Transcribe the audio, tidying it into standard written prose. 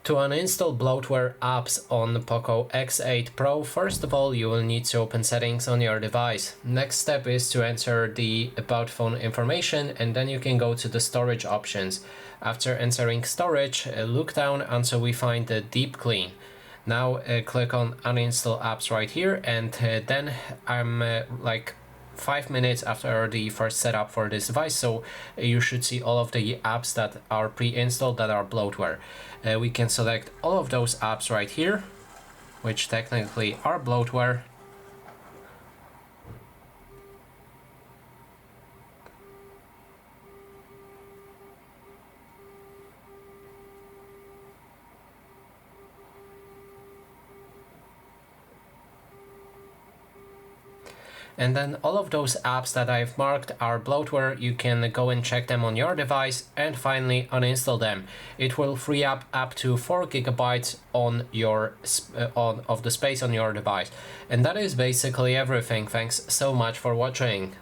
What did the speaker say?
To uninstall bloatware apps on POCO X8 Pro, first of all you will need to open settings on your device. Next step is to enter the about phone information, and then you can go to the storage options. After entering storage, look down until we find the deep clean. Now click on uninstall apps right here, and then I'm like 5 minutes after the first setup for this device, so you should see all of the apps that are pre-installed that are bloatware. We can select all of those apps right here, which technically are bloatware. And then all of those apps that I've marked are bloatware. You can go and check them on your device and finally uninstall them. It will free up to 4 GB on your of the space on your device. And that is basically everything. Thanks so much for watching.